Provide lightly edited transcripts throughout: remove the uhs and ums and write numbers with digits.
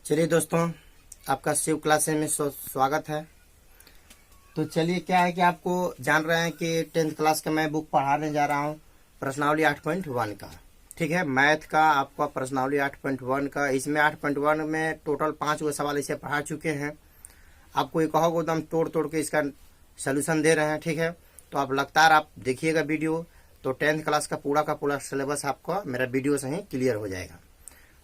चलिए दोस्तों, आपका शिव क्लासेस में स्वागत है। तो चलिए, क्या है कि आपको जान रहे हैं कि 10th क्लास का मैं बुक पढ़ाने जा रहा हूँ, प्रश्नावली 8.1 का। ठीक है, मैथ का आपका प्रश्नावली 8.1 का। इसमें 8.1 में टोटल 5 गो सवाल इसे पढ़ा चुके हैं। आपको एक और एकदम तोड़ तोड़ के इसका सोल्यूशन दे रहे हैं। ठीक है, तो आप लगातार आप देखिएगा वीडियो, तो 10th क्लास का पूरा सिलेबस आपका मेरा वीडियो से ही क्लियर हो जाएगा।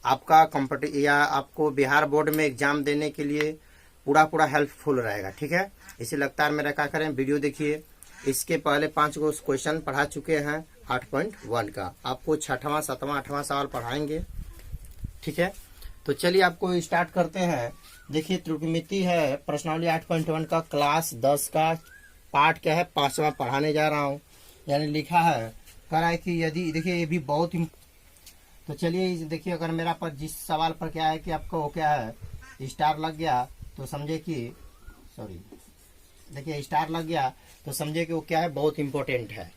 आपका आपको बिहार बोर्ड में एग्जाम देने के लिए पूरा हेल्पफुल रहेगा। ठीक है, इसे लगातार मेरा क्या करें, वीडियो देखिए। इसके पहले 5 गो क्वेश्चन पढ़ा चुके हैं 8.1 का। आपको 6वां 7वां 8वां सवाल पढ़ाएंगे। ठीक है, तो चलिए आपको स्टार्ट करते हैं। देखिए, त्रिकोणमिति है प्रश्नावली 8.1 का, क्लास 10 का, पार्ट क्या है 5वां पढ़ाने जा रहा हूँ। यानी लिखा है, कह रहा है कि यदि, देखिए ये भी बहुत, तो चलिए देखिए, अगर मेरा पर जिस सवाल पर क्या है कि आपको वो क्या है स्टार लग गया तो समझे कि देखिए स्टार लग गया तो समझे कि वो क्या है, बहुत इंपॉर्टेंट है।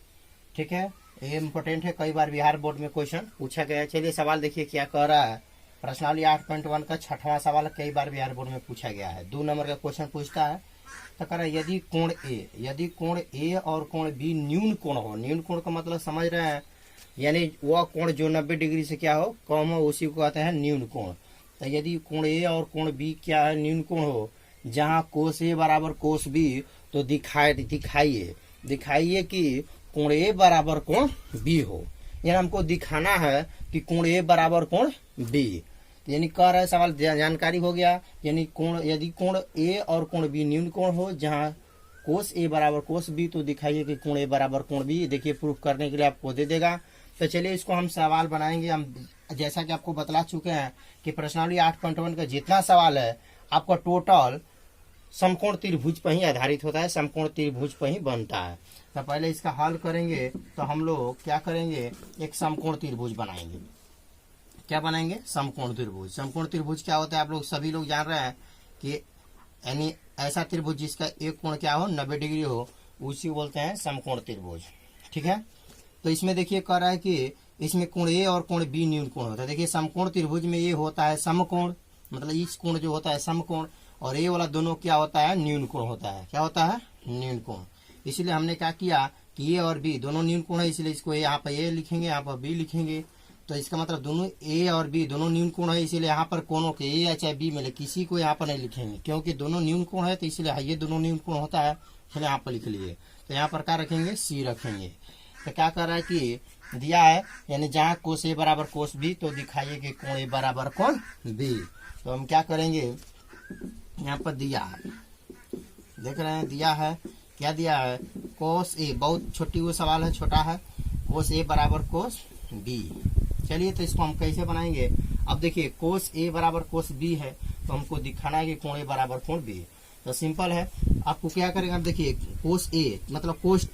ठीक है, ये इंपॉर्टेंट है, कई बार बिहार बोर्ड में क्वेश्चन पूछा गया है। चलिए सवाल देखिए क्या कह रहा है। प्रश्नावली 8.1 का 6वां सवाल कई बार बिहार बोर्ड में पूछा गया है। 2 नंबर का क्वेश्चन पूछता है, तो कह रहा है यदि कोण ए और कोण बी न्यून कोण हो। न्यून कोण का मतलब समझ रहे हैं, यानी वह कोण जो 90 डिग्री से क्या हो, कम हो, उसी को कहते हैं न्यून कोण। तो यदि कोण ए और कोण बी क्या है, न्यून कोण हो, जहाँ कोस ए बराबर कोस बी, तो दिखाइए कि कोण ए बराबर कोण बी हो। यानी हमको दिखाना है कि कोण ए बराबर कोण बी। यानी कह रहा है, सवाल जानकारी हो गया। यानी यदि कोण ए और कोण बी न्यून कोण हो, जहाँ कोस ए बराबर कोस बी, तो दिखाइए कि कोण ए बराबर कोण बी। देखिए, प्रूफ करने के लिए आपको दे देगा। तो चलिए इसको हम सवाल बनाएंगे। हम जैसा कि आपको बतला चुके हैं कि प्रश्नावली 8.1 का जितना सवाल है आपका टोटल समकोण त्रिभुज पर ही आधारित होता है, समकोण त्रिभुज पर ही बनता है। तो पहले इसका हल करेंगे, तो हम लोग क्या करेंगे, एक समकोण त्रिभुज बनाएंगे। क्या बनाएंगे, समकोण त्रिभुज। समकोण त्रिभुज क्या होता है, आप लोग सभी लोग जान रहे हैं कि यानी ऐसा त्रिभुज जिसका एक कोण क्या हो, 90 डिग्री हो, उसी बोलते हैं समकोण त्रिभुज। ठीक है, तो इसमें देखिए कह रहा है कि इसमें कोण ए और कोण बी न्यून कोण होता है। देखिए, समकोण त्रिभुज में ये होता है समकोण, मतलब इस कोण जो होता है समकोण, और ए वाला दोनों क्या होता है, न्यून कोण होता है। क्या होता है, न्यून कोण। इसलिए हमने क्या किया कि ए और बी दोनों न्यून कोण है, इसलिए इसको यहाँ पर ए लिखेंगे, यहाँ पर बी लिखेंगे। तो इसका मतलब दोनों ए और बी दोनों न्यून कोण है, इसीलिए यहाँ पर कोणों के ए या चाहे बी में किसी को यहाँ पर नहीं लिखेंगे, क्योंकि दोनों न्यून कोण है, तो इसलिए ये दोनों न्यून कोण होता है, इसलिए यहाँ पर लिख लिए। तो यहाँ पर क्या रखेंगे, सी रखेंगे। तो क्या कर रहा है कि दिया है, यानी जहाँ कोस ए बराबर कोस बी, तो दिखाइए कि कोण ए बराबर कोण बी। तो हम क्या करेंगे, यहाँ पर दिया है, देख रहे हैं, दिया है, क्या दिया है, कोस ए, बहुत छोटी वो सवाल है, छोटा है, कोस ए बराबर कोस बी। चलिए, तो इसको हम कैसे बनाएंगे। अब देखिए, कोस ए बराबर कोस बी है, तो हमको दिखाना है कि कोण ए बराबर कोण बी। तो सिंपल है, आपको क्या करेंगे, आप देखिए कोस ए मतलब कोस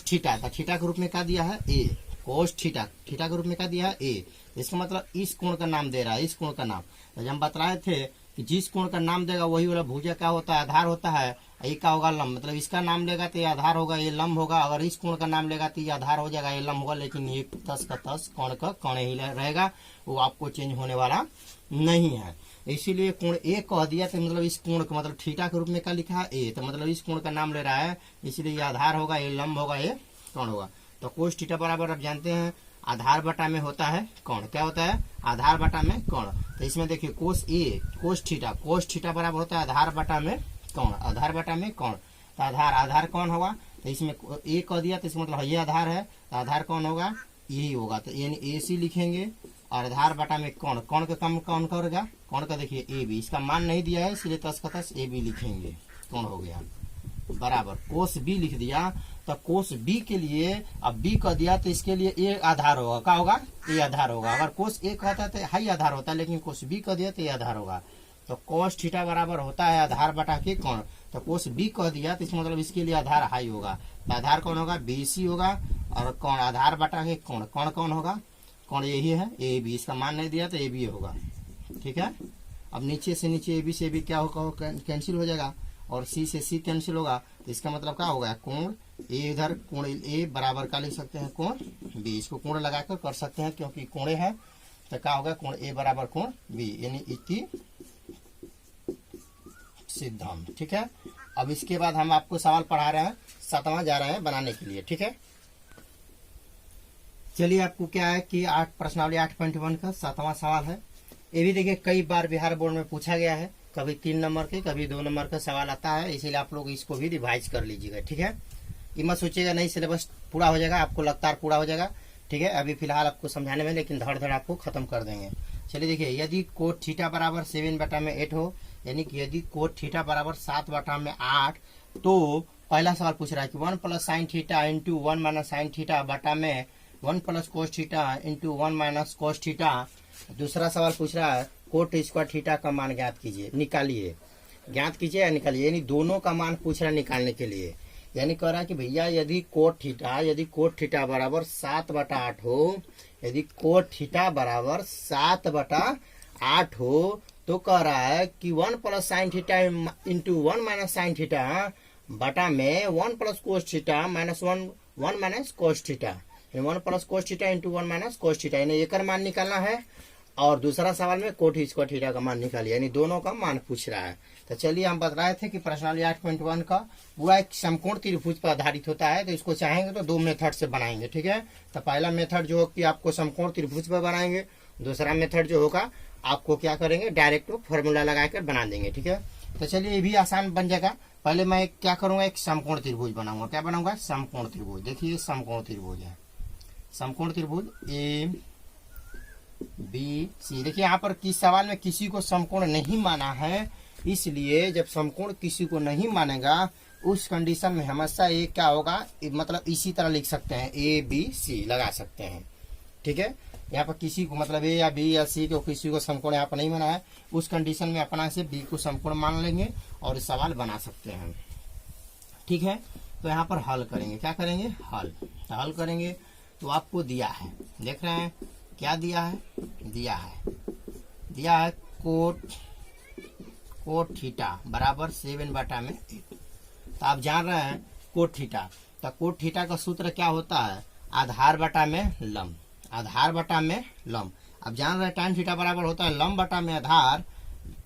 थीटा था, थीटा के रूप में क्या दिया है, ए। कोस थीटा के रूप में क्या दिया है, ए। इसका मतलब इस कोण का नाम दे रहा है, इस कोण का नाम। तो जब हम बतलाए थे कि जिस कोण का नाम देगा वही वाला भुजा क्या होता है, आधार होता है। ये क्या होगा, लंब। मतलब इसका नाम लेगा तो ये आधार होगा, ये लंब होगा। अगर इस कोण का नाम लेगा तो ये आधार हो जाएगा, ये लंब होगा। लेकिन ये 10 का 10 कोण का कोण ही रहेगा, वो आपको चेंज होने वाला नहीं है। इसीलिए कोण ए कह दिया, तो मतलब इस कोण का मतलब थीटा के रूप में क्या लिखा है, ए। तो मतलब इस कोण का नाम ले रहा है, इसलिए ये आधार होगा, ये लंब होगा, ये कोण होगा। तो कोस थीटा बराबर आप जानते हैं आधार बटा में होता है कोण। क्या होता है, आधार बटा में कोण। तो इसमें देखिए कोस ए कोस थीटा बराबर होता है आधार बटा में कोण, आधार बटा में कोण। तो आधार कौन होगा, तो इसमें ए कह दिया, तो इसका मतलब ये आधार है, तो आधार कौन होगा, यही होगा। तो यानी ए सी लिखेंगे, और आधार बटा में कोण का कम कौन करेगा, कोण का देखिए ए बी। इसका मान नहीं दिया है, इसलिए 10 का 10 ए बी लिखेंगे, कोण हो गया बराबर कोस बी लिख दिया। तो कोस बी के लिए अब बी कह दिया, तो इसके लिए ए आधार होगा, क्या होगा, ए आधार होगा। अगर कोस ए कहता है तो हाई आधार होता है, लेकिन कोस बी कह दिया तो ए आधार होगा। तो कोस थीटा बराबर होता है आधार बटा के कोण। तो कोस बी कह दिया, तो इसका मतलब इसके लिए आधार हाई होगा। तो आधार कौन होगा, बी सी होगा, और कोण आधार बटा के कोण, कोण कौन होगा, कोण यही है, ए बी। इसका मान नहीं दिया तो ए बी होगा। ठीक है, अब नीचे से नीचे ए बी से भी क्या होगा, कैंसिल हो जाएगा, और सी से सी कैंसिल होगा। तो इसका मतलब क्या होगा, कोण ए, इधर कोण ए बराबर का लिख सकते हैं कोण बी। इसको कोण लगाकर कर सकते हैं, क्योंकि कोणे है, तो क्या होगा, कोण ए बराबर कोण बी। यानी इति सिद्धम। ठीक है, अब इसके बाद हम आपको सवाल पढ़ा रहे हैं, 7वां जा रहे हैं बनाने के लिए। ठीक है, चलिए आपको क्या है कि प्रश्नावली 8.1 का 7वां सवाल है। ये भी देखिए कई बार बिहार बोर्ड में पूछा गया है, कभी 3 नंबर के कभी 2 नंबर का सवाल आता है, इसीलिए आप लोग इसको भी रिवाइज कर लीजिएगा। ठीक है, ये मत सोचिएगा नहीं सिलेबस पूरा हो जाएगा, आपको लगातार पूरा हो जाएगा। ठीक है, अभी फिलहाल आपको समझाने में, लेकिन धड़ धड़ आपको खत्म कर देंगे। चलिए देखिए, यदि कोट थीटा बराबर 7/8 हो, यानी कि यदि कोट थीटा बराबर 7/8, तो पहला सवाल पूछ रहा है कि 1 + sin theta into 1 - sin theta बटा में 1 + cos theta into 1 - cos theta. दूसरा सवाल पूछ रहा है कोट स्क्वायर थीटा का मान ज्ञात कीजिए, निकालिए, ज्ञात कीजिए या निकालिए, यानी दोनों का मान पूछ रहा है निकालने के लिए। यानी कह रहा है कि भैया यदि कोट थीटा बराबर 7/8 हो, यदि कोट थीटा बराबर 7/8 हो, तो कह रहा है कि 1 + sin theta into 1 - sin theta बटा में 1 + cos theta minus 1 - cos theta, 1 + cos theta into 1 - cos theta, यानी एक मान निकालना है। और दूसरा सवाल में कोट स्क्वायर थीटा का मान निकालिए, यानी दोनों का मान पूछ रहा है। तो चलिए हम बता रहे थे कि प्रश्नावली 8.1 का पूरा एक समकोण त्रिभुज पर आधारित होता है, तो इसको चाहेंगे तो 2 मेथड से बनाएंगे। ठीक है, तो पहला मेथड जो कि आपको समकोण त्रिभुज पर बनाएंगे, दूसरा मेथड जो होगा आपको क्या करेंगे डायरेक्ट फॉर्मूला लगाकर बना देंगे। ठीक है, तो चलिए ये भी आसान बन जाएगा। पहले मैं क्या करूंगा, एक समकोण त्रिभुज बनाऊंगा। क्या बनाऊंगा, समकोण त्रिभुज। देखिए समकोण त्रिभुज है, समकोण त्रिभुज ए बी सी। देखिए यहाँ पर किस सवाल में किसी को समकोण नहीं माना है, इसलिए जब समकोण किसी को नहीं मानेगा उस कंडीशन में हमेशा ये क्या होगा, मतलब इसी तरह लिख सकते हैं, ए बी सी लगा सकते हैं। ठीक है, यहाँ पर किसी को मतलब ए या बी या सी को किसी को समकोण यहाँ पर नहीं माना है, उस कंडीशन में अपना से बी को समकोण मान लेंगे और सवाल बना सकते हैं। ठीक है, तो यहाँ पर हल करेंगे, क्या करेंगे, हल करेंगे। तो आपको दिया है, देख रहे हैं क्या दिया है, दिया है कोट थीटा बराबर 7/8। तो आप जान रहे हैं कोट थीटा, तो कोट थीटा का सूत्र क्या होता है, आधार बटा में लंब, आधार बटा में लंब। अब जान रहे हैं tan थीटा बराबर होता है लंब बटा में आधार,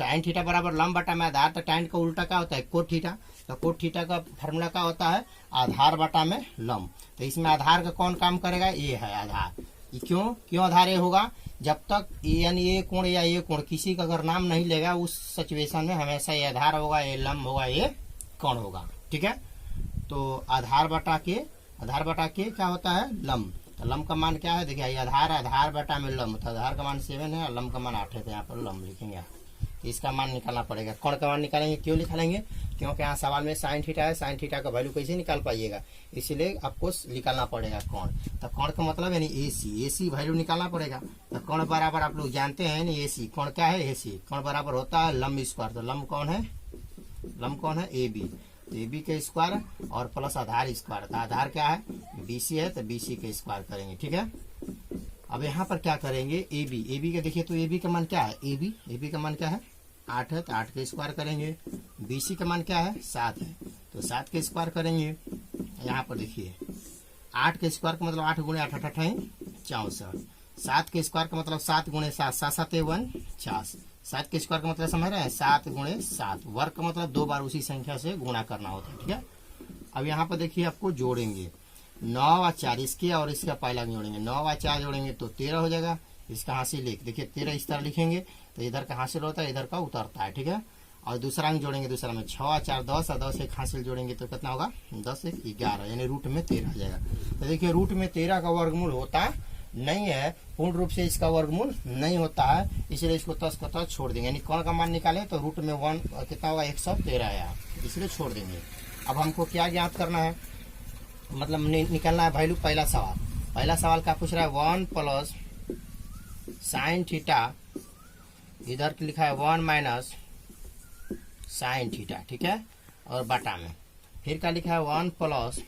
tan थीटा बराबर लंब बटा में आधार, तो tan का उल्टा क्या होता है कोट थीटा। तो कोट थीटा का फॉर्मूला क्या होता है, आधार बटा में लंब। तो इसमें आधार का कौन काम करेगा, ये है आधार। क्यों आधार ये होगा, जब तक यानी ये कोण या ये कोण किसी का अगर नाम नहीं लेगा उस सिचुएशन में हमेशा ये आधार होगा, ये लंब होगा, ये कोण होगा। ठीक है, तो आधार बटा के क्या होता है लंब। तो लंब का मान क्या है, देखिए ये आधार बटा में लंब, तो आधार का मान 7 है और लंब का मान 8 है, तो यहाँ पर लंब लिखेंगे। तो इसका मान निकालना पड़ेगा, कोण का मान निकालेंगे, क्यों निकालेंगे, क्योंकि यहाँ सवाल में साइन थीटा है, साइन थीटा का वैल्यू कैसे निकाल पाइएगा, इसीलिए आपको निकालना पड़ेगा कोण। तो कोण का मतलब यानी एसी वैल्यू निकालना पड़ेगा। तो कोण बराबर आप लोग जानते हैं ना, एसी कोण क्या है, एसी कोण बराबर होता है लंब स्क्वायर। तो लंब कौन है, ए बी, तो ए बी के स्क्वायर और प्लस आधार स्क्वायर। तो आधार क्या है, बीसी है, तो बीसी के स्क्वायर करेंगे। ठीक है, अब यहाँ पर क्या करेंगे, ए बी का देखिए, तो ए बी का मान क्या है, ए बी का मान क्या है 8 है, तो 8 के स्क्वायर करेंगे। बीसी का मान क्या है 7 है, तो 7 के स्क्वायर करेंगे। यहाँ पर देखिए 8 के स्क्वायर का मतलब 8 × 8 = 64, 7 के स्क्वायर का मतलब 7 × 7 7 7 49, 7 के स्क्वायर का मतलब समझ रहे हैं 7 × 7, वर्ग का मतलब 2 बार उसी संख्या से गुणा करना होता है। ठीक है, अब यहाँ पर देखिए आपको जोड़ेंगे 9 और 4, इसके और इसका पहला जोड़ेंगे, 9 और 4 जोड़ेंगे तो 13 हो जाएगा। इसका हासिल देखिए 13 इस तरह लिखेंगे, तो इधर का हासिल होता है, इधर का उतरता है। ठीक है, और दूसरा अंक जोड़ेंगे, दूसरा में 6 और 4 10 और 10 एक हासिल जोड़ेंगे तो कितना होगा 10 1 11, यानी रूट में 13 हो जाएगा। तो देखिए रूट में 13 का वर्गमूल होता नहीं है, पूर्ण रूप से इसका वर्गमूल नहीं होता है, इसलिए इसको 10 का 10 छोड़ देंगे, यानी कोण का मान निकालें तो रूट में 1 कितना होगा 113 है, इसलिए छोड़ देंगे। अब हमको क्या ज्ञात करना है, मतलब निकलना है वैल्यू। पहला सवाल क्या पूछ रहा है, 1 + sin थीटा, इधर लिखा है 1 - sin थीटा। ठीक है, और बटा में फिर क्या लिखा है 1 +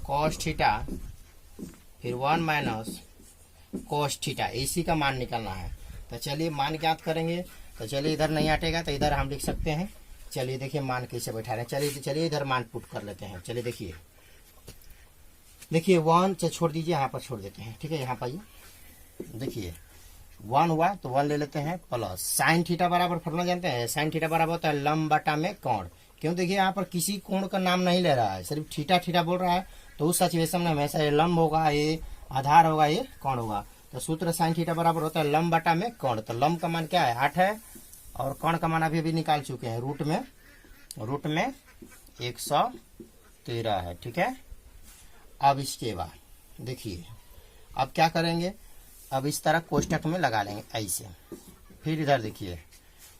cos थीटा, फिर 1 - cos थीटा, इसी का मान निकलना है। तो चलिए मान ज्ञात करेंगे। तो चलिए इधर नहीं हटेगा तो इधर हम लिख सकते हैं। चलिए देखिए मान कैसे बैठा रहे हैं, चलिए इधर मान पुट कर लेते हैं। चलिए देखिए 1 छोड़ दीजिए, यहाँ पर छोड़ देते हैं। ठीक है, यहाँ पर देखिए 1 हुआ तो 1 ले लेते हैं प्लस साइन थीटा बराबर फॉर्मूला जानते हैं, साइन थीटा बराबर होता है लंब बटा में कोण। क्यों, देखिए यहाँ पर किसी कोण का नाम नहीं ले रहा है, सिर्फ थीटा थीटा बोल रहा है, तो उस सिचुएशन में हमेशा ये लंब होगा, ये आधार होगा, ये कोण होगा। तो सूत्र साइन थीटा बराबर होता है लंब बटा में कोण। तो लंब का मान क्या है 8 है और कोण का मान अभी निकाल चुके हैं, रूट में 113 है। ठीक है, अब इसके बाद देखिए अब क्या करेंगे, अब इस तरह कोष्टक में लगा लेंगे ऐसे। फिर इधर देखिए,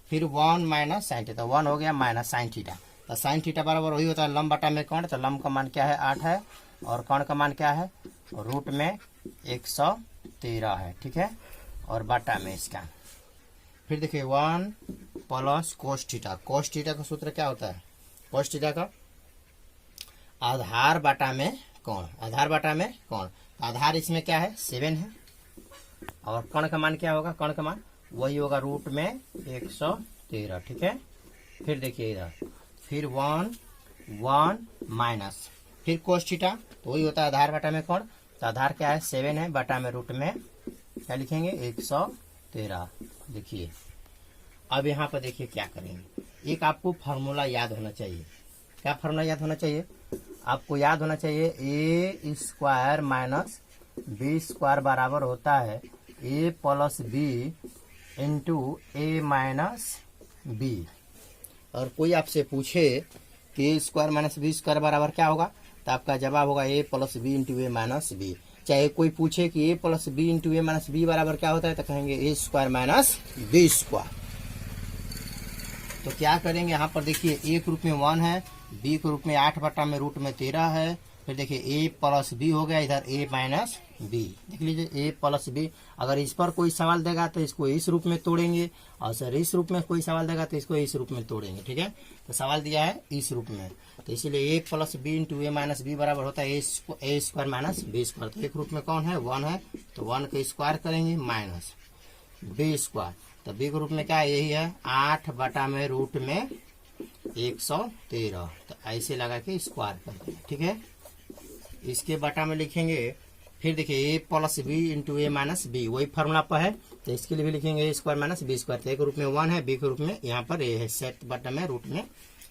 फिर 1 माइनस साइन थीटा, 1 हो गया माइनस साइन थीटा। तो साइन थीटा बराबर वही होता है लंब बटा में कोण। तो लंब का मान क्या है 8 है और कोण का मान क्या है रूट में 113 है। ठीक है, और बटा में इसका फिर देखिए 1 plus cos theta. Cos theta का सूत्र क्या होता है, कोस थीटा का आधार बटा में कोण, आधार बटा में कोण। आधार इसमें क्या है 7 है और कोण का मान क्या होगा, कोण का मान वही होगा रूट में 113। ठीक है, फिर देखिए इधर फिर 1 माइनस फिर कोस थीटा, तो वही होता है आधार बटा में कोण। तो आधार क्या है 7 है, बटा में रूट में क्या लिखेंगे 113। देखिए अब यहाँ पर देखिए क्या करेंगे, एक आपको फॉर्मूला याद होना चाहिए। क्या फॉर्मूला याद होना चाहिए, आपको याद होना चाहिए ए स्क्वायर माइनस बी स्क्वायर बराबर होता है ए प्लस बी इंटू ए माइनस बी। और कोई आपसे पूछे कि ए स्क्वायर माइनस बी स्क्वायर बराबर क्या होगा, तो आपका जवाब होगा ए प्लस बी इंटू ए माइनस बी। चाहे कोई पूछे कि ए प्लस बी इंटू ए माइनस बी बराबर क्या होता है, तो कहेंगे ए स्क्वायर माइनस बी स्क्वायर। तो क्या करेंगे यहाँ पर देखिए ए के रूप में 1 है, बी के रूप में 8 बटा में रूट में 13 है। फिर देखिए ए प्लस बी हो गया, इधर ए माइनस बी। देख लीजिए ए प्लस बी। अगर इस पर कोई सवाल देगा तो इसको इस रूप में तोड़ेंगे, और सर इस रूप में कोई सवाल देगा तो इसको इस रूप में तोड़ेंगे। ठीक है, तो सवाल दिया है इस रूप में, तो इसीलिए ए प्लस बी इंटू ए माइनस बी बराबर होता है ए स्क्वायर माइनस बी स्क्वायर। तो एक रूप में कौन है 1 है, तो 1 का स्क्वायर करेंगे माइनस बी स्क्वायर। तो बी के रूप में क्या है, यही है 8 बटा में रूट में 113। तो ऐसे लगा के स्क्वायर करते हैं। ठीक है, इसके बटा में लिखेंगे, फिर देखिए ए प्लस बी इंटू ए माइनस बी, वही फॉर्मूला पर है, तो इसके लिए भी लिखेंगे ए स्क्वायर माइनस बी स्क्वायर। तो ए के रूप में 1 है, बी के रूप में यहाँ पर ए है, सेट बटा में रूट में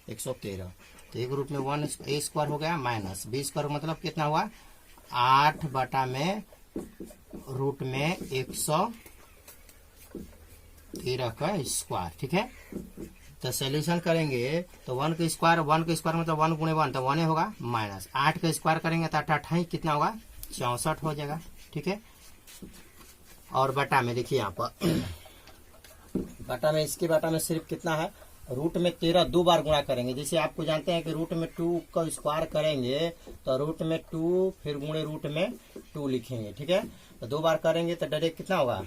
113। तो ए के रूप में 1 ए स्क्वायर हो गया माइनस बी स्क्वायर, मतलब कितना हुआ 8 बटा में रूट में 113 का स्क्वायर। ठीक है, तो सोल्यूशन करेंगे तो 1 का स्क्वायर मतलब 1 गुणे 1 तो 1 होगा, माइनस 8 का स्क्वायर करेंगे तो 8 कितना होगा 64 हो जाएगा। ठीक है, और बटा में देखिए यहाँ पर बटा में, इसके बटा में सिर्फ कितना है रूट में 13 दो बार गुणा करेंगे। जैसे आपको जानते हैं कि रूट में 2 का स्क्वायर करेंगे तो रूट में 2 फिर गुणे रूट में 2 लिखेंगे। ठीक है, तो 2 बार करेंगे तो डायरेक्ट कितना होगा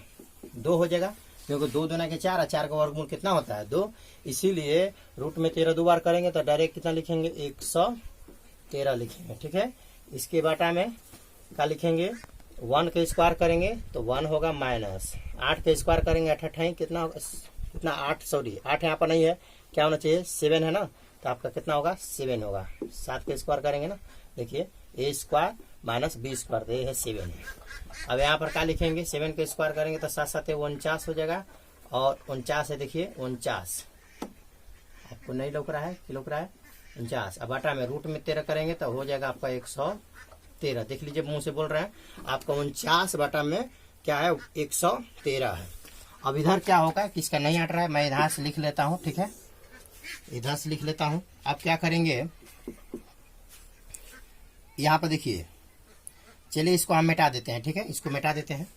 2 हो जाएगा, क्योंकि 2 दूना के 4 और 4 का वर्गमूल कितना होता है 2। इसीलिए रूट में 13 दो बार करेंगे तो डायरेक्ट कितना लिखेंगे 113 लिखेंगे। ठीक है, इसके बटा में क्या लिखेंगे 1 का स्क्वायर करेंगे तो 1 होगा माइनस 8 का स्क्वायर करेंगे 8 कितना होगा, कितना 8 यहाँ पर नहीं है, क्या होना चाहिए 7 है ना, तो आपका कितना होगा 7 होगा। 7 का स्क्वायर करेंगे ना, देखिए ए स्क्वायर माइनस बी स्क्वायर, तो ये है 7 है। अब यहाँ पर क्या लिखेंगे 7 का स्क्वायर करेंगे तो 7 7 49 हो जाएगा, और 49 है, देखिए 49 आपको नहीं लौक रहा है कि लौक रहा है 49। अब बटा में रूट में 13 करेंगे तो हो जाएगा आपका 113। देख लीजिए मुंह से बोल रहे हैं, आपका 49 बटा में क्या है 113 है। अब इधर क्या होगा, किसका नहीं हट रहा है, मैं इधर से लिख लेता हूँ। ठीक है, इधर से लिख लेता हूँ। अब क्या करेंगे यहाँ पर देखिए, चलिए इसको हम मिटा देते हैं। ठीक है, इसको मिटा देते हैं।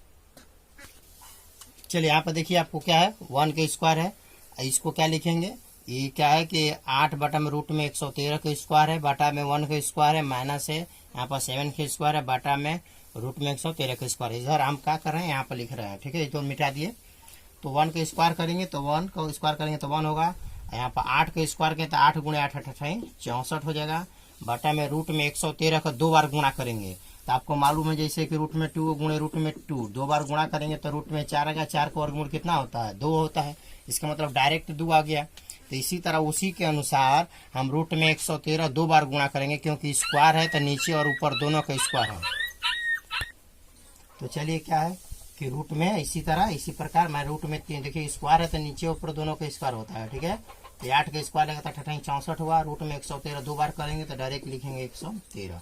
चलिए यहाँ पर देखिए आपको क्या है 1 का स्क्वायर है, इसको क्या लिखेंगे, ये क्या है कि 8 बटा में रूट में 113 का स्क्वायर है, बटा में 1 का स्क्वायर है, माइनस है यहाँ पर 7 का स्क्वायर है, बटा में रूट में 113 का स्क्वायर। इधर हम क्या कर रहे हैं यहाँ पर लिख रहे हैं। ठीक है, इसको मिटा दिए तो 1 का स्क्वायर करेंगे तो 1 का स्क्वायर करेंगे तो 1 होगा, यहाँ पर 8 का स्क्वायर करें तो 8 गुणे 8 64 हो जाएगा, बटा में रूट में 113 का 2 बार गुणा करेंगे। तो आपको मालूम है जैसे कि रूट में 2 गुणे रूट में 2 2 बार गुणा करेंगे तो रूट में 4 आएगा, 4 का वर्गमूल कितना होता है 2 होता है, इसका मतलब डायरेक्ट 2 आ गया। तो इसी तरह उसी के अनुसार हम रूट में 113 2 बार गुणा करेंगे, क्योंकि स्क्वायर है तो नीचे और ऊपर दोनों का स्क्वायर है। तो चलिए क्या है कि रूट में इसी तरह इसी प्रकार मैं रूट में 3 देखिए स्क्वायर है तो नीचे ऊपर दोनों का स्क्वायर होता है, ठीक है। तो 8 का स्क्वायर लगता है 64 हुआ, रूट में 113 दो बार करेंगे तो डायरेक्ट लिखेंगे 113।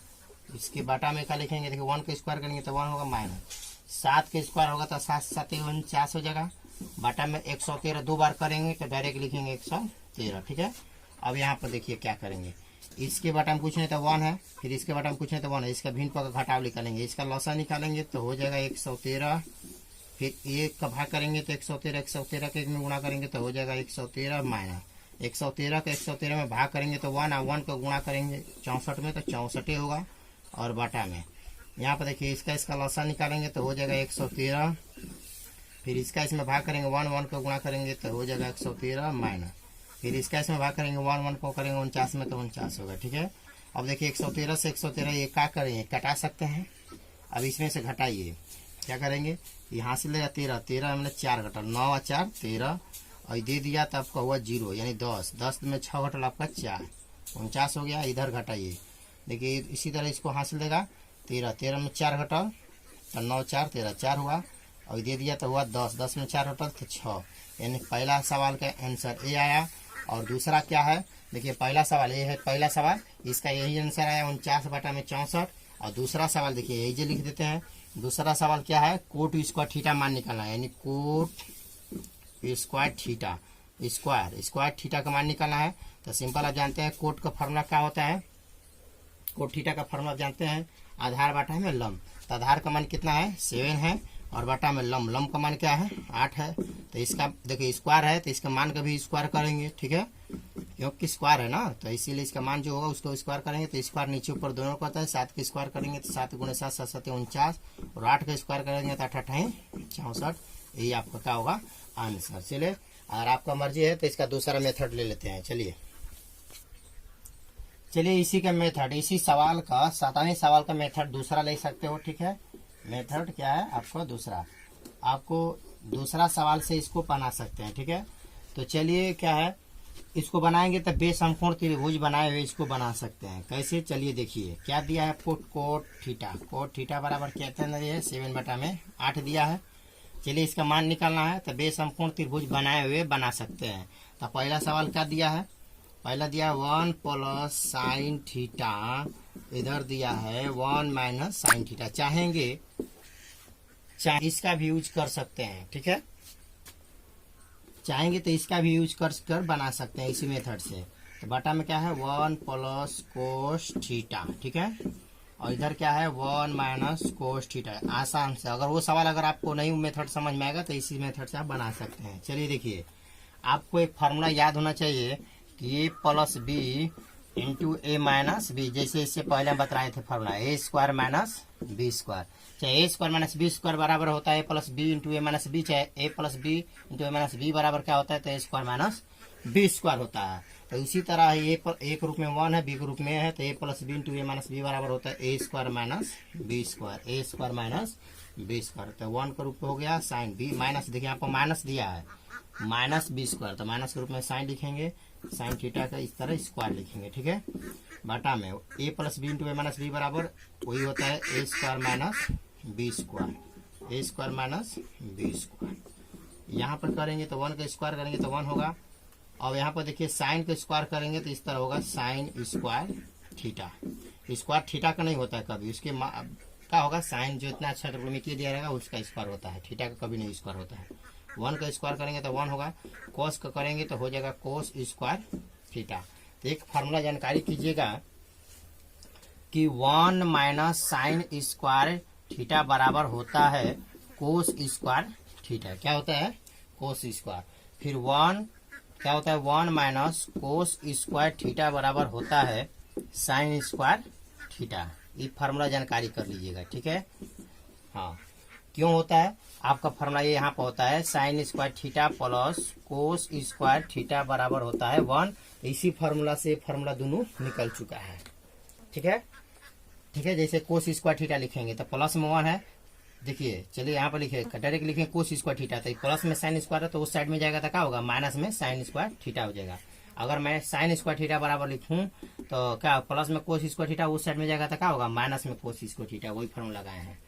इसके बाटा में क्या लिखेंगे, देखिए 1 का स्क्वायर करेंगे तो 1 होगा माइनस, 7 का स्क्वायर होगा तो 7 7 49 हो जाएगा, बाटा में 113 दो बार करेंगे तो डायरेक्ट लिखेंगे 113, ठीक है। अब यहाँ पर देखिए क्या करेंगे, इसके बाटा में पूछने तो 1 है, फिर इसके बाटा में पूछने तो 1 है, इसका भिन्न पद का घटाव निकालेंगे, इसका लसा निकालेंगे तो हो जाएगा 113, फिर 1 का भाग करेंगे तो 113, 113 के 1 में गुणा करेंगे तो हो जाएगा 113 माइनस 113 का 113 में भाग करेंगे तो 1 और 1 का गुणा करेंगे 64 में तो 64 होगा, और बाटा में यहाँ पर देखिए इसका लसा निकालेंगे तो हो जाएगा 113, फिर इसका इसमें भाग करेंगे 1 1 को गुणा करेंगे तो हो जाएगा 113 माइनस, फिर इसका इसमें भाग करेंगे 1 1 को करेंगे 49 में तो 49 होगा, ठीक है। अब देखिए 113 से 113 ये क्या करेंगे, कटा सकते हैं। अब इसमें से घटाइए, क्या करेंगे, यहाँ से लेगा 13 13 हमने 4 घटा, 9 और 4 13, और दे दिया तो आपका हुआ 0 यानी 10 10 में 6 घटल आपका 4 49 हो गया। इधर घटाइए, देखिए इसी तरह इसको हासिल देगा 13 13 में 4 घटल तो 9 4 13 4 हुआ, और दे दिया तो हुआ 10 10 में 4 घटल तो 6, यानी पहला सवाल का आंसर ए आया। और दूसरा क्या है, देखिए पहला सवाल ये है, पहला सवाल इसका यही आंसर आया 49 बटा में 64, और दूसरा सवाल देखिए यही जो लिख देते हैं। दूसरा सवाल क्या है, कोट स्क्वायर थीटा मान निकालना है, यानी coat square theta square theta का मान निकालना है। तो सिंपल आप जानते हैं कोट का फॉर्मूला क्या होता है, कोट थीटा का फॉर्मूला जानते हैं, आधार बाटा में लंब। तो आधार का मान कितना है 7 है, और बाटा में लंब का मान क्या है 8 है। तो इसका देखिए स्क्वायर है तो इसका मान का भी स्क्वायर करेंगे, ठीक है, क्योंकि स्क्वायर है ना, तो इसीलिए इसका मान जो होगा उसको स्क्वायर करेंगे। तो स्क्वायर नीचे ऊपर दोनों का होता है, 7 का स्क्वायर करेंगे तो 7 गुणे 7 7 7 49, और 8 का स्क्वायर करेंगे तो 8 8 64, यही आपका क्या होगा आंसर। चलिए अगर आपका मर्जी है तो इसका दूसरा मेथड ले लेते हैं। चलिए इसी का मेथड, इसी सवाल का 7वें सवाल का मेथड दूसरा ले सकते हो, ठीक है। मेथड क्या है आपको दूसरा, आपको दूसरा सवाल से इसको बना सकते हैं, ठीक है। तो चलिए क्या है, इसको बनाएंगे तो बेसमकोण त्रिभुज बनाए हुए इसको बना सकते हैं। कैसे, चलिए देखिए क्या दिया है, कोट थीटा बराबर क्या है 7 बटा में 8 दिया है। चलिए इसका मान निकालना है, तो बेसमकोण त्रिभुज बनाए हुए बना सकते हैं। तो पहला सवाल क्या दिया है, पहला दिया 1 प्लस साइन थीटा, इधर दिया है 1 माइनस साइन थीटा। चाहेंगे इसका भी यूज कर सकते हैं, ठीक है, चाहेंगे तो इसका भी यूज कर बना सकते हैं इसी मेथड से। तो बटा में क्या है 1 प्लस कोस थीटा, ठीक है, और इधर क्या है 1 माइनस कोस थीटा। आसान से अगर वो सवाल अगर आपको नहीं मेथड समझ में आएगा तो इसी मेथड से आप बना सकते हैं। चलिए देखिए, आपको एक फार्मूला याद होना चाहिए कि ए प्लस बी इंटू ए माइनस बी, जैसे इससे पहले बताए थे फार्मूला ए स्क्वायर माइनस बी स्क्वायर, चाहे ए स्क्वायर माइनस बी स्क्वायर बराबर होता है ए प्लस बी इंटू ए माइनस बी, चाहे ए प्लस बी इंटू ए माइनस बी बराबर क्या होता है तो ए स्क्वायर माइनस बी स्क्वायर होता है। तो इसी तरह ए के रूप में 1 है, बी के रूप में है, तो ए प्लस बी इंटू ए माइनस बी बराबर होता है ए स्क्वायर माइनस बी स्क्वायर, ए स्क्वायर माइनस बी स्क्वायर। तो 1 का रूप हो गया साइन बी माइनस, देखिए आपको माइनस दिया है माइनस बी स्क्वायर, तो माइनस के रूप में साइन लिखेंगे, साइन थीटा का इस तरह स्क्वायर लिखेंगे, ठीक है। बटा में ए प्लस बी इंटू ए माइनस बी बराबर वही होता है ए स्क्वायर माइनस बी स्क्वायर, ए स्क्वायर माइनस बी स्क्वायर। यहाँ पर करेंगे तो 1 का स्क्वायर करेंगे तो 1 होगा, और यहाँ पर देखिए साइन का स्क्वायर करेंगे तो इस तरह होगा sine square theta. Square theta का नहीं होता है कभी, उसके क्या होगा साइन जो इतना अच्छा ट्रिग्नोमेट्री दिया रहेगा उसका स्क्वायर होता है, थीटा का कभी नहीं स्क्वायर होता है। 1 का स्क्वायर करेंगे तो 1 होगा, कोस का करेंगे तो हो जाएगा कोस स्क्वायर थीटा। तो एक फार्मूला जानकारी कीजिएगा कि 1 माइनस साइन स्क्वायर थीटा बराबर होता है कोस स्क्वायर थीटा। क्या होता है कोस स्क्वायर, फिर 1 क्या होता है 1 माइनस कोस स्क्वायर थीटा बराबर होता है साइन स्क्वायर थीटा। ये फार्मूला जानकारी कर लीजिएगा, ठीक है। हाँ, क्यों होता है आपका फार्मूला ये यहाँ पर होता है sine square theta plus cos square theta बराबर होता है 1। इसी फार्मूला से फार्मूला दोनों निकल चुका है, ठीक है, ठीक है। जैसे कोस स्क्वायर थीटा लिखेंगे तो प्लस में 1 है, देखिए चलिए यहाँ पर लिखे डायरेक्ट लिखेंगे कोस स्क्वायर थीटा, तो प्लस में साइन स्क्वायर है तो उस साइड में जाएगा तो क्या होगा माइनस में साइन स्क्वायर थीटा हो जाएगा। अगर मैं साइन स्क्वायर थीटा बराबर लिखूं तो क्या प्लस में कोस स्क्वायर थीटा उस साइड में जाएगा तो क्या होगा माइनस में कोस स्क्वायर थीटा, वही फार्मूला लगाए हैं।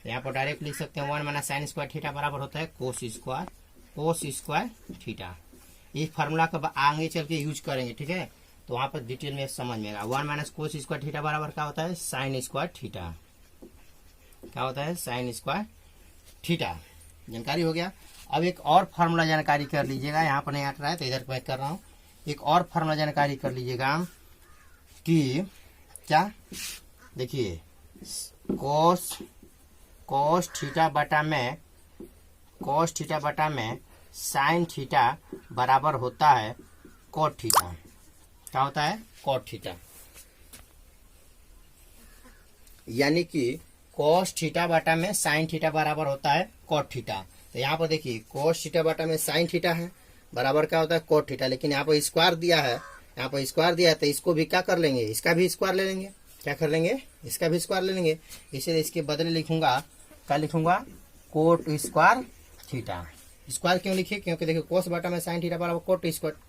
तो यहाँ पर डायरेक्ट लिख सकते हैं 1 माइनस साइन स्क्वायर थीटा बराबर होता है कोस स्क्वायर थीटा। इस फार्मूला का आगे चल के यूज करेंगे, ठीक है, तो वहां पर डिटेल में समझ में आएगा। 1 माइनस कोस स्क्वायर थीटा बराबर क्या होता है साइन स्क्वायर थीटा, क्या होता है साइन स्क्वायर थीटा। जानकारी हो गया। अब एक और फार्मूला जानकारी कर लीजिएगा, यहाँ पर नहीं आ रहा है तो इधर मैं कर रहा हूँ। एक और फार्मूला जानकारी कर लीजिएगा कि क्या, देखिए कोस थीटा बटा में साइन थीटा बराबर होता है कोट थीटा। क्या होता है कोट थीटा, यानी कि कोस थीटा बटा में साइन थीटा बराबर होता है कोट थीटा। तो यहाँ पर देखिए कोस थीटा बटा में साइन थीटा है बराबर क्या होता है कोट थीटा, लेकिन यहाँ पर स्क्वायर दिया है, यहाँ पर स्क्वायर दिया है तो इसको भी क्या कर लेंगे, इसका भी स्क्वायर ले लेंगे। क्या कर लेंगे, इसका भी स्क्वायर ले लेंगे। इसलिए इसके बदले लिखूंगा, क्या लिखूंगा कोट स्क्वायर थीटा। स्क्वायर क्यों लिखिए, क्योंकि देखिए कोस बटा में साइन थीटा बराबर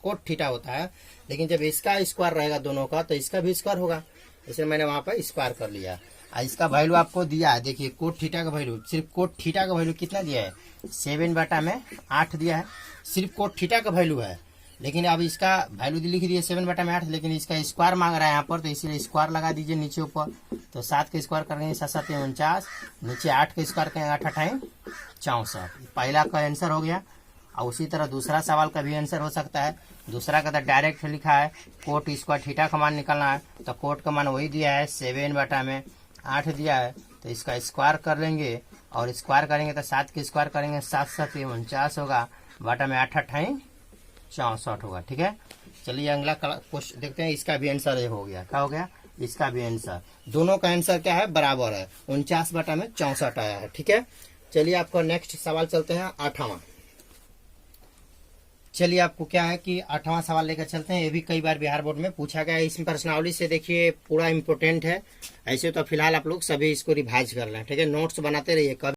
कोट थीटा होता है, लेकिन जब इसका स्क्वायर रहेगा दोनों का तो इसका भी स्क्वायर होगा, इसलिए मैंने वहां पर स्क्वायर कर लिया। इसका वैल्यू आपको दिया है, देखिए कोट थीटा का वैल्यू, सिर्फ कोट थीटा का वैल्यू कितना दिया है 7 बटा में 8 दिया है, सिर्फ कोट थीटा का वैल्यू है। लेकिन अब इसका वैल्यू लिख दिए 7 बटा में 8, लेकिन इसका स्क्वायर मांग रहा है यहाँ पर, तो इसीलिए स्क्वायर लगा दीजिए नीचे ऊपर। तो 7 का स्क्वायर करेंगे 7 7 49, नीचे 8 का स्क्वायर करेंगे 8 8 64। पहला का आंसर हो गया। और उसी तरह दूसरा सवाल का भी आंसर हो सकता है। दूसरा का तो डायरेक्ट लिखा है कोट स्क्वायर थीटा का मान निकालना है, तो कोट का मान वही दिया है 7 बटा में 8 दिया है, तो इसका स्क्वायर कर लेंगे और स्क्वायर करेंगे तो 7 के स्क्वायर करेंगे 7 7 49 होगा, बटा में 8 8 64 होगा। ठीक है, चलिए अगला क्वेश्चन देखते हैं। इसका भी आंसर ये हो गया, क्या हो गया, इसका भी आंसर, दोनों का आंसर क्या है बराबर है, 49 बटा में 64 आया है। ठीक है, चलिए आपका नेक्स्ट सवाल चलते हैं 8वां। चलिए आपको क्या है कि 8वां सवाल लेकर चलते हैं। ये भी कई बार बिहार बोर्ड में पूछा गया है, इसमें पर्सनावली से देखिए पूरा इंपोर्टेंट है। ऐसे तो फिलहाल आप लोग सभी इसको रिवाइज कर लें, ठीक है, नोट्स बनाते रहिए।